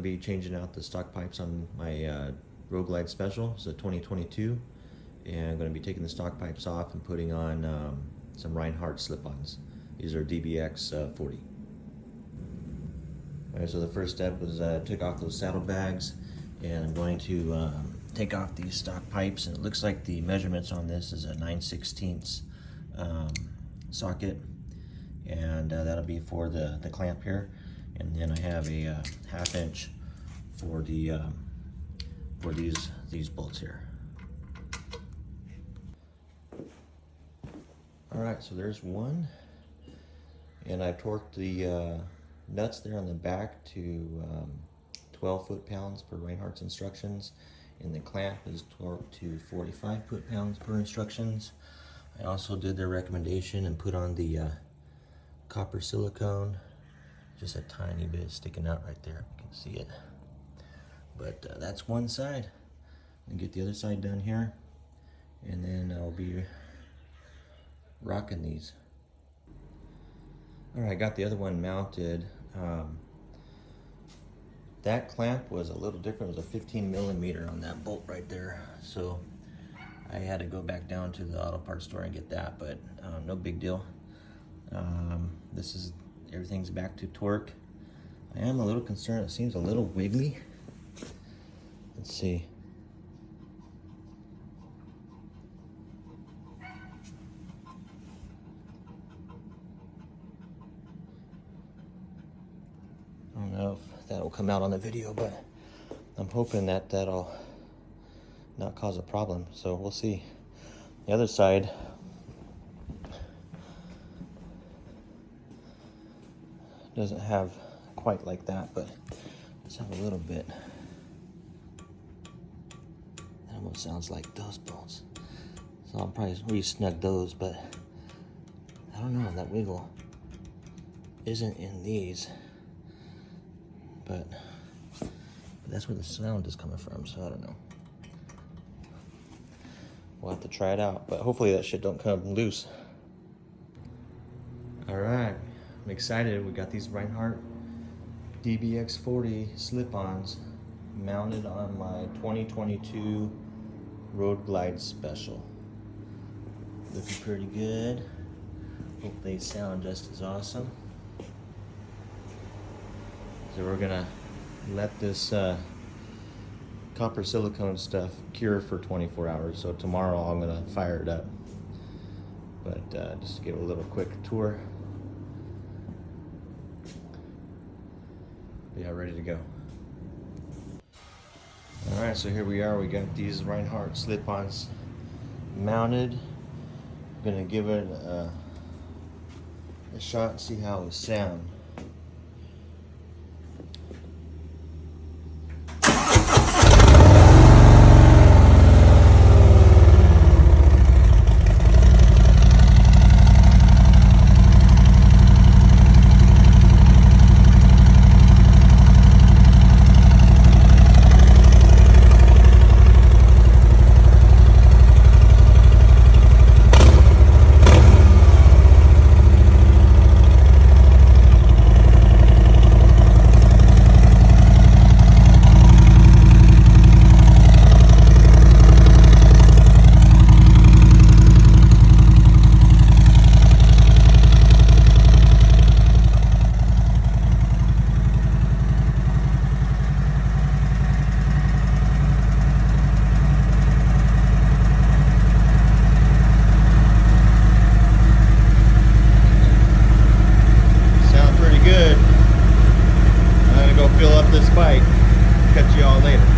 to be changing out the stock pipes on my Road Glide Special. It's a 2022, and I'm going to be taking the stock pipes off and putting on some Rinehart Slip-ons. These are DBX40. Alright, so the first step was took off those saddlebags, and I'm going to take off these stock pipes, and it looks like the measurements on this is a 9/16 socket, and that'll be for the clamp here, and then I have a 1/2 inch for the for these bolts here. Alright, so there's one, and I torqued the nuts there on the back to 12 foot-pounds per Rinehart's instructions, and the clamp is torqued to 45 foot-pounds per instructions. I also did their recommendation and put on the copper silicone, just a tiny bit sticking out right there, you can see it. But that's one side. And get the other side done here, and then I'll be rocking these. Alright, I got the other one mounted. That clamp was a little different. It was a 15mm on that bolt right there, so I had to go back down to the auto parts store and get that, but no big deal. This is, everything's back to torque. I am a little concerned, it seems a little wiggly. Let's see. I don't know if that'll come out on the video, but I'm hoping that that'll not cause a problem, so we'll see. The other side, doesn't have quite like that, but let's have a little bit. That almost sounds like those bolts. So I'll probably re-snug those, but I don't know, that wiggle isn't in these. But that's where the sound is coming from, so I don't know. We'll have to try it out, but hopefully that shit don't come loose. Alright, I'm excited. We got these Rinehart DBX40 slip-ons mounted on my 2022 Road Glide Special. Looking pretty good. Hope they sound just as awesome. So we're gonna let this copper silicone stuff cure for 24 hours. So tomorrow I'm gonna fire it up. But just to give a little quick tour. Yeah, ready to go. All right, so here we are. We got these Rinehart slip-ons mounted. I'm gonna give it a shot and see how it sounds. Fill up this bike. Catch you all later.